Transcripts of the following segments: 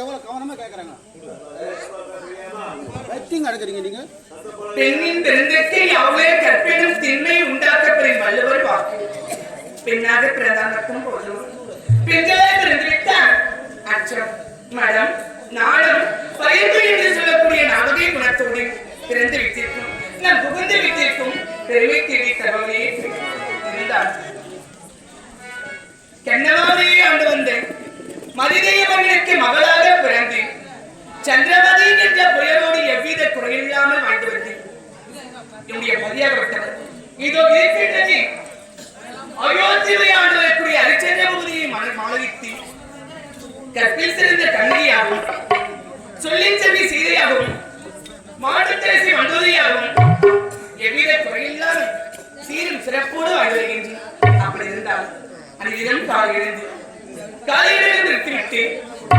எவ்வளவு கவனமா கேக்குறாங்க. வெட்டிங் அடக்குறீங்க நீங்க. பெண்ணின் பெருந்தற்கு யாவே கற்பினும் திண்மை உண்டாக்கப்படும் வள்ளுவர் வாக்கு. பெண்ணாக பிரதானக்கும் போது பெண்களே பிறந்துவிட்டார். அச்சம், மடம், நாடம், பயந்து என்று சொல்லக்கூடிய நாடகை குணத்தோடு பிறந்து விட்டிருக்கும் நான் புகுந்து விட்டிருக்கும் பெருமை தேடி தகவலே இருந்தார். கண்ணவாவே ஆண்டு வந்தேன் மதிதேவனுக்கு மகளாக பிறந்து சந்திரவதி என்ற புயலோடு எவ்வித குறையில்லாமல் வாழ்ந்து வந்தேன். என்னுடைய பதியாகப்பட்டவர் இதோ இருக்கின்றது. அயோத்தியை ஆண்டு வரக்கூடிய அரிச்சந்திர பகுதியை மாளவித்து கற்பில் சிறந்த கண்ணியாகவும் சொல்லின் செவி சீதையாகவும் மாட்டுத்தரசி மண்டோதியாகவும் எவ்வித குறையில்லாமல் சீரும் சிறப்போடு வாழ்ந்து வருகின்றேன். அப்படி இருந்தால் அன்றிடம் காலையிலிருந்து நிறுத்திவிட்டு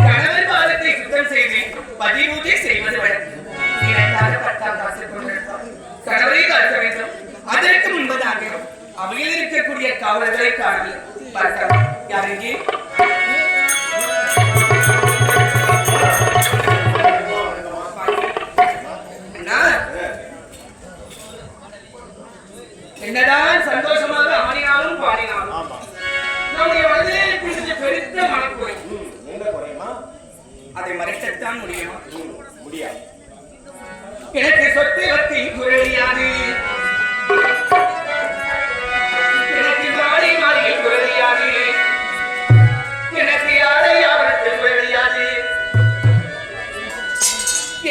கணவர் பாதத்தை சுத்தம் செய்து பதிவுதை செய்வது வழக்கம். எனக்காக 10ஆம் கிளாஸில் கொண்டிருப்பார். கணவரை காக்க வேண்டும். அதற்கு முன்பதாக அவையில் இருக்கக்கூடிய காவலர்களை காணல் பார்க்கலாம். யாரெங்கே என்னதான் சந்தோஷமாக ஆடினாலும் பாடினாலும் நம்முடைய மனதிலே இருக்கின்ற பெருத்த மனக்குறை அதை மறைக்கத்தான் முடியுமா? முடியாது. எனக்கு சொத்து வத்தி குரலியாது, எனக்கு மாறி மாறி குரலியாது, எனக்கு யாரை யாவரத்தில் குரலியாது,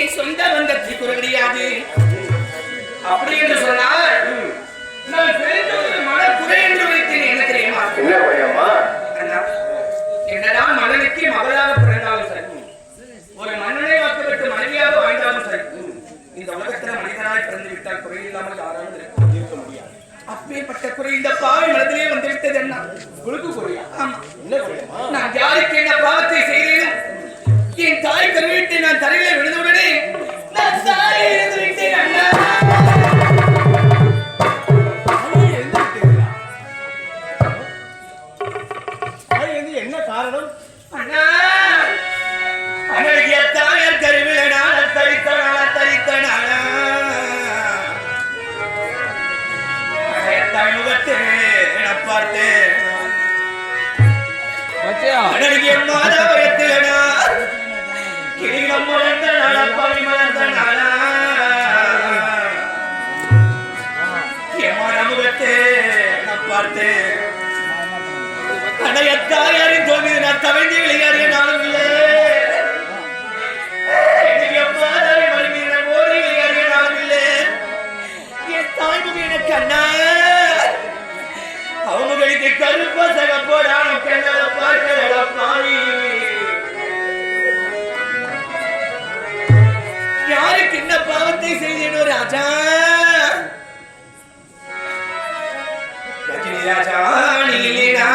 என் சொந்த பந்தத்தில் குரலியாது. அப்படி என்று சொன்னால் நான் பெருத்த ஒரு மனக்குறை என்று வைத்தேன். என்ன தெரியுமா? என்ன குறையம்மா? என்னதான் மகனுக்கு மகளாக பிறந்தாலும் சரி, ஒரு மன்னனை வாக்கப்பட்டு மனைவியாக வாழ்ந்தாலும் சரி, இந்த உலகத்தில் மனிதனாய் பிறந்து விட்டால் குறையில்லாமல் யாராலும் இருக்க முடியாது. அப்பேற்பட்ட குறை இந்த பாவை மனதிலே வந்துவிட்டது. என்ன குழுக்கு குறையா? ஆமா. என்ன குறையமா? நான் யாருக்கு என்ன பாவத்தை செய்தேன்? என் தாய் கருவிட்டு நான் தரையில விழுந்தவுடனே நான் தாயை இழந்து விட்டேன். அண்ணா என்ன காரணம்? அண்ணா அழகிய தாயார் கருவில நாள தரித்தனால முகத்தை பார்த்தேன். அழகிய மாதவரத்திலனா கிரிகம் மலர்ந்த நாள பாவி மலர்ந்த நாளா எமான முகத்தை நான் பார்த்தேன். தாயாரின் தோல்வி நான் தவிர்த்து விளையாடிய நாளும் இல்லை. விளையாடிய நாளும் இல்லை. என் தாய்முக எனக்கு அண்ணா அவங்களுக்கு கருப்பா சகப்போடான கண்ணால பார்க்கலடா பாவி. யாருக்கு என்ன பாவத்தை செய்தேனோ ராஜா? ராஜா நீலிடா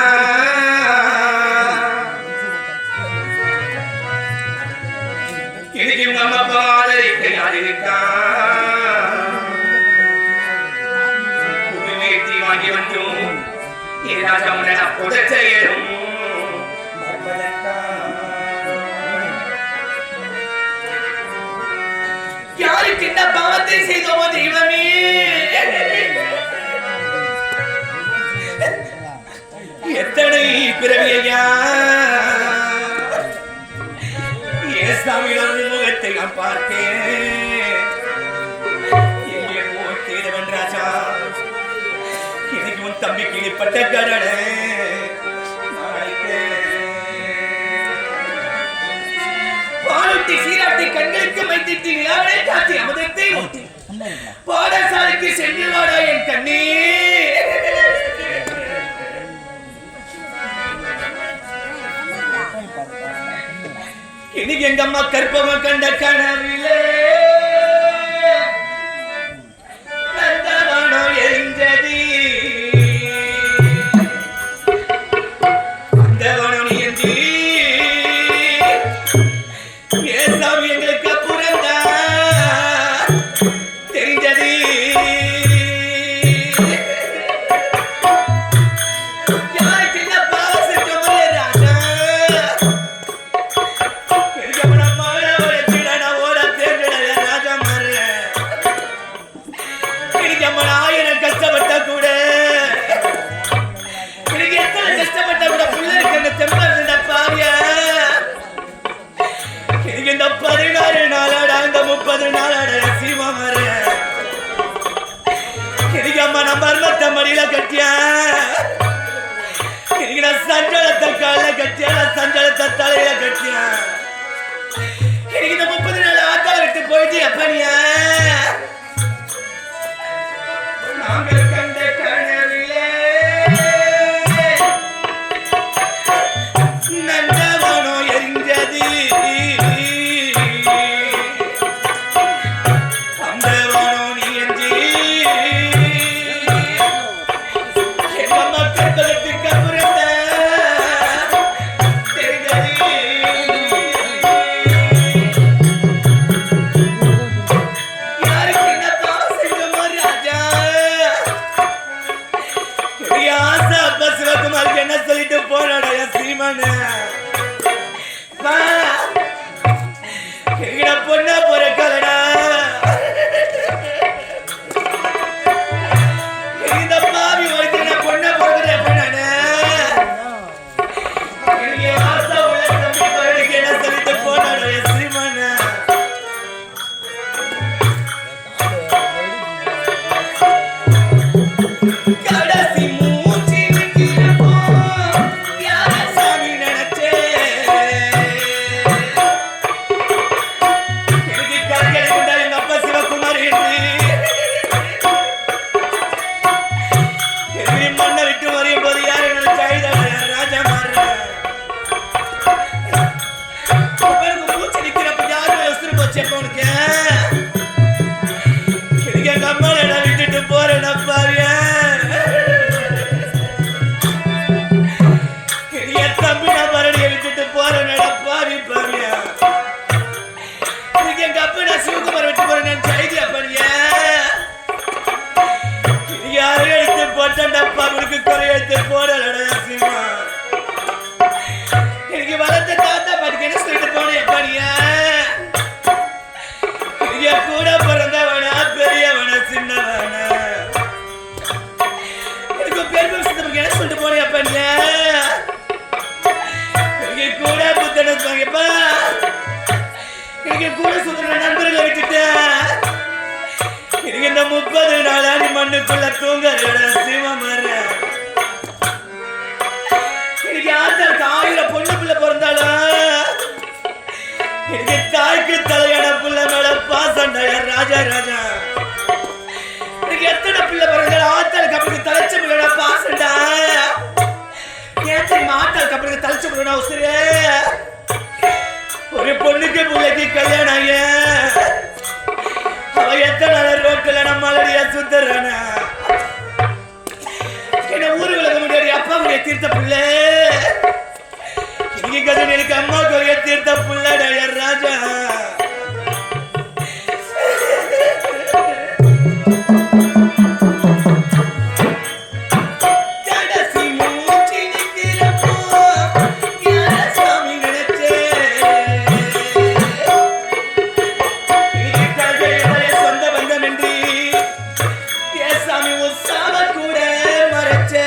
எனக்கு நம்ம பாதரிக்க யாருக்கா உண்மையேற்றி வாங்கி வந்தோம். ஏ ராஜா உன்னை நான் புதைச்ச இடம் யாருக்கு என்ன பாவத்தை செய்தோமோ தெய்வமே? எத்தனை பிறவியா ஏசாமியின் முகத்தை நான் பார்த்தேன். எங்கே போத்தேவன் ராஜா எனக்கு உன் தம்பி கிளிப்பட்ட கடனை பாலூட்டி சீராட்டி கண்களுக்கு மைத்திட்டு நிலாவை காட்டி அமுதத்தை ஊட்டி பாடசாலைக்கு சென்று வாடா என் கண்ணே. இன்னைக்கு எங்க அம்மா கற்பமா கண்ட கனவிலே நந்தவனோ எரிஞ்சது. நந்தவனோ எரிஞ்சு ஏசாமி எங்களுக்கு புறந்தா தெரிஞ்சது. யாருக்கு என்ன பாவம் செஞ்சோம் ராஜா? எனக்கு இந்த 16 நாளாடா இந்த 30 நாளாடா சீமா மாற எனக்கு அம்மா நான் மர்மத்தை மடியில கட்டியா எனக்கு நான் சஞ்சலத்தை கால கட்டியா சஞ்சலத்தை தலையில கட்டியா எனக்கு இந்த 30 நாள் ஆத்தா விட்டு போயிட்டு எப்பனியா நாங்கள் கண்ட கனவிலே நந்தவனோ எரிஞ்சது அந்தவனோ நீ எஞ்சி எங்க மக்கள் தகத்துக்கு அப்புறம் தெரிந்தது யாருக்கு என்ன தானம் செஞ்சோமோ ராஜா ஆசா அப்பா சிவகுமாருக்கு என்ன சொல்லிட்டு போனாடா சீமான பொண்ணா போற கலடா இந்த பாவி வைத்திய பொண்ணா போறது எப்படின்னா ஆசா உலகத்துக்கு என்ன சொல்லிட்டு போனாடா சீமான கடைசி மூச்சு நிக்கிறப்போ யார சாமி நினைச்சே எனக்கு கல்யாணம் கொண்டா எங்க அப்பா சிவகுமார் என்று மண்ணை விட்டு வரையும் போது யாரு நினைச்சா ராஜா மாற மூச்சு நிக்கிறப்ப யாரும் யோசனை போச்சு உனக்கு எங்க அம்மா நான் விட்டுட்டு போறேன் பாரியா என் தம்பி நான் மறுபடிய விட்டுட்டு போறேன் பாவி பாவியா எங்க அப்பா நான் சிவகுமார் விட்டு போறேன் செய்தியா பாரியா யாரும் எடுத்து போட்டா அவனுக்கு குறை எடுத்து போறா சிவா எனக்கு வளர்த்த தாத்தா பாட்டுக்கு என்ன சொல்லிட்டு போனேன் பாரியா கூட பிறந்தவனா பெரியவனா சின்னவனா எனக்கு பெருமை விஷயத்துக்கு என்ன சொல்லிட்டு போறியா பண்ண எனக்கு கூட புத்தனை வாங்கப்பா எனக்கு கூட சுத்துற நண்பர்களை விட்டுட்ட எனக்கு இந்த 30 நாளா நீ மண்ணுக்குள்ள தூங்க சீமா மாற எனக்கு யாருக்கு 1000 பொண்ணு பிள்ளை பிறந்தாலும் எனக்கு தாய்க்கு தலையான புள்ள மேல பாசண்டா ராஜா ராஜா எனக்கு எத்தனை பிள்ளை பிறந்தாலும் ஆத்தாளுக்கு அப்புறம் தலைச்ச பிள்ளை பாசண்டா ஏன் தெரியுமா ஆத்தாளுக்கு அப்புறம் தலைச்ச பிள்ளை உசுரு ஒரு பொண்ணுக்கு பிள்ளைக்கு கல்யாணம் ஆகிய அவ எத்தனை நாள் ரோட்டில் நம்மளடியா சுத்துறானா என்ன ஊரு விளக்க முடியாது அப்பா முடிய தீர்த்த பிள்ளை எனக்கு அம்மா கொரிய தீர்த்த புள்ளடா ராஜா கடைசி மூச்சு நிக்கிறப்போ யார சாமி நினைச்சே சொந்த பந்தம் என்று ஏ சாமி உற்சாக கூட மறைச்சே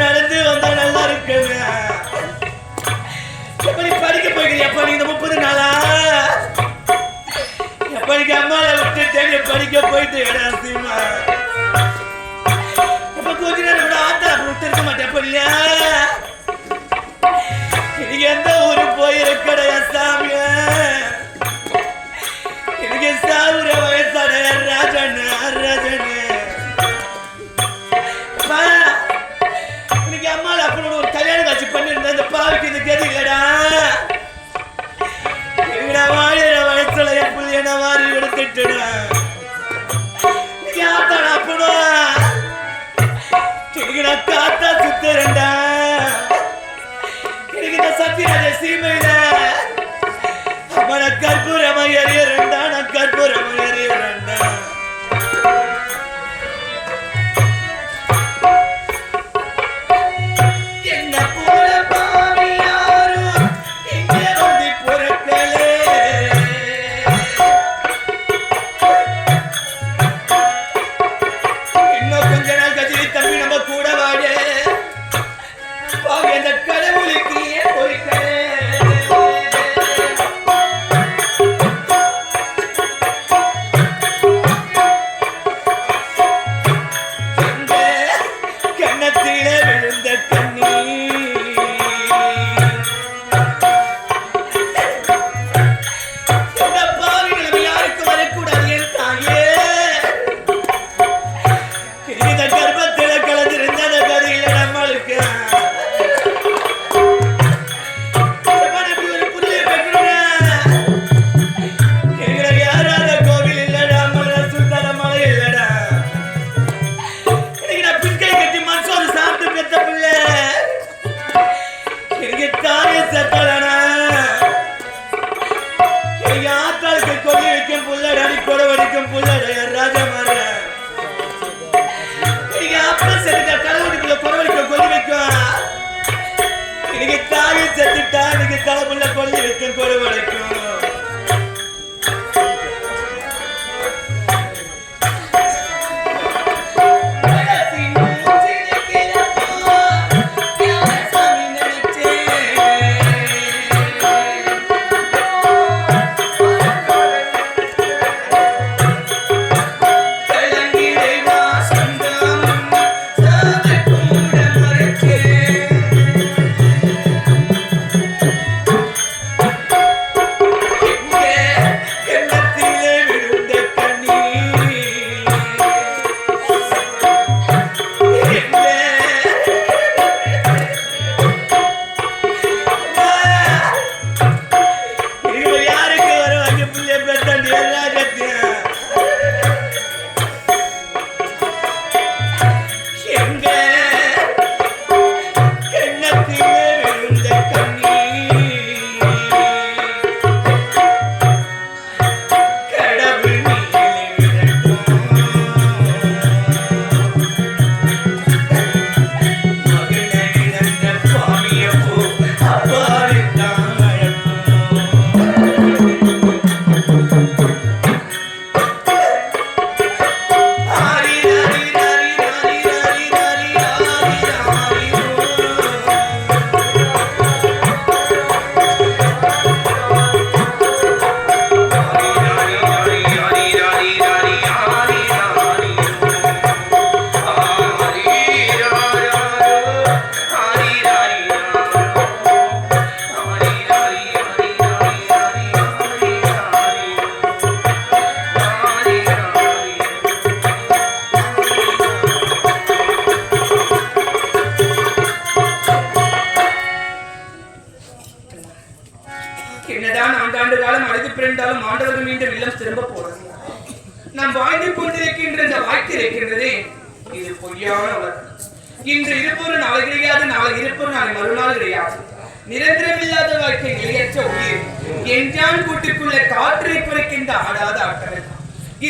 நடந்து வந்தா நல்லா இருக்குங்க படிக்க போய்க்கிறீ எப்ப நீ இந்த 30 நாளா எப்படிக்கு அம்மாவை விட்டு தேடி படிக்க போயிட்டு சீமா இப்ப கொஞ்ச நேரம் கூட ஆத்தா விட்டு இருக்க மாட்டேன் எப்படியா இன்னைக்கு எந்த ஊரு போயிருக்கட சாமிய இன்னைக்கு சாவுற வயசான ராஜன் ராஜன் இன்னைக்கு அம்மாவை அப்படி ஒரு கல்யாணம் காட்சி பண்ணிருந்தேன் இந்த பாவுக்கு இது கதி இல்லடா வாழ என்ன வாரி எடுத்துட்டுடா யாத்தடா புடா கிரிகிட காத்தா சுத்துறண்டா கிரிகிட சத்தியராஜ சீமையில அவன கற்பூரமா எறியறண்டா நான் கற்பூரமா எறியறண்டா என்ன போல பாவி யாரும் இங்கே வந்து பொறுக்கலே இன்னும் கொஞ்ச நாள் கஜினி தம்பி நம்ம கூட வாடு பாவி அந்த கடவுளுக்கு ஏன் பொறுக்கலே தலைமுள்ள கொள்ளி வைக்கும் கொடுவடைக்கும் என்னதான் ஆண்டாண்டு காலம் அழுது பிறந்தாலும் ஆண்டவர்கள் மீண்டும் இல்லம் திரும்ப போறது நாம் வாழ்ந்து கொண்டிருக்கின்ற இந்த வாழ்க்கை இருக்கின்றதே இது பொய்யான வழக்கு. இன்று இருப்பொரு நாளை கிடையாது, நாளை இருப்பொரு நாளை மறுநாள் கிடையாது. நிரந்தரமில்லாத வாழ்க்கை நிலையற்ற உயிர் என்றான் கூட்டுக்குள்ள காற்றை குறைக்கின்ற ஆடாத ஆட்டங்கள்.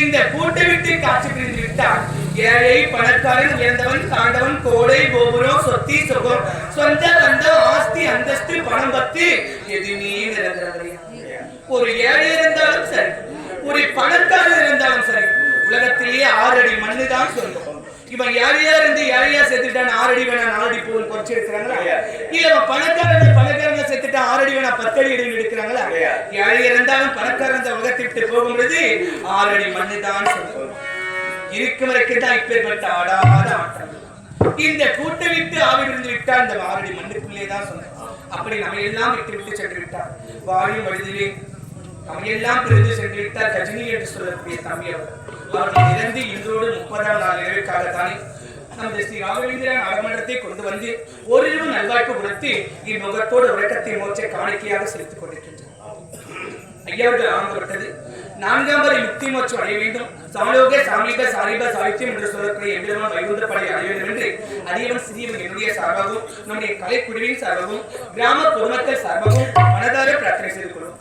இந்த கூட்டை விட்டு காற்று பிரிந்து விட்டால் ஏழை பணக்காரன் உயர்ந்தவன் தாண்டவன் கோடை கோபுரம் சொத்தி சுகம் சொந்த பந்தம் ஆஸ்தி அந்தஸ்து பணம் பத்து எதுவுமே நிரந்தரம். ஒரு ஏழை இருந்தாலும் சரி, ஒரு பணக்காரர் இருந்தாலும் சரி, உலகத்திலேயே 6 அடி மண்ணு தான் சொல்லும். இவன் யாரையா இருந்து யாரையா செத்துட்டான் 6 அடி வேணா 4 அடி போல் குறைச்சு எடுக்கிறாங்களா? இல்ல பணக்காரங்க செத்துட்டா 6 அடி வேணா 10 அடி எடுக்கிறாங்களா? யாரை இருந்தாலும் பணக்காரன் உலகத்தை விட்டு போகும்போது 6 அடி மண்ணு தான் சொல்லும். இருக்கும் வரைக்கும் தான் இப்பேற்பட்ட ஆடாத ஆட்டம். இந்த கூட்டை விட்டு ஆவிலிருந்து விட்டா இந்த 6 அடி மண்ணுக்குள்ளே தான் சொன்னோம். அப்படி நம்ம எல்லாம் விட்டு சென்று விட்டார். வாழும் வழியிலே நம்ம எல்லாம் பிரிந்து சென்று விட்டார். கஜினி என்று சொல்லக்கூடிய தம்பி அவர்கள் இறந்து இன்றோடு 30ஆம் நாள் நிறைவுக்காகத்தானே நமது ஸ்ரீ ராகவேந்திர நாடகமன்றத்தை கொண்டு வந்து ஓரிரவு நல்வாய்ப்பு கொடுத்து இம்முகத்தோடு உறக்கத்தை மோட்ச காணிக்கையாக செலுத்திக் கொண்டிருக்கின்றனர். ஐயாவர்கள் ஆரம்பப்பட்டது 4ஆம் வரை முக்தி மோட்சம் அடைய வேண்டும். சாலோக சாமீக சாரிப சாகித்யம் என்று சொல்லக்கூடிய எம்பெருமான் வைகுந்தப்படை அடைய வேண்டும் என்று அடியவன் சிறியவன் என்னுடைய சார்பாகவும் நம்முடைய கலைக்குழுவின் சார்பாகவும் கிராம பொதுமக்கள் சார்பாகவும் மனதார பிரார்த்தனை செய்து கொள்வோம்.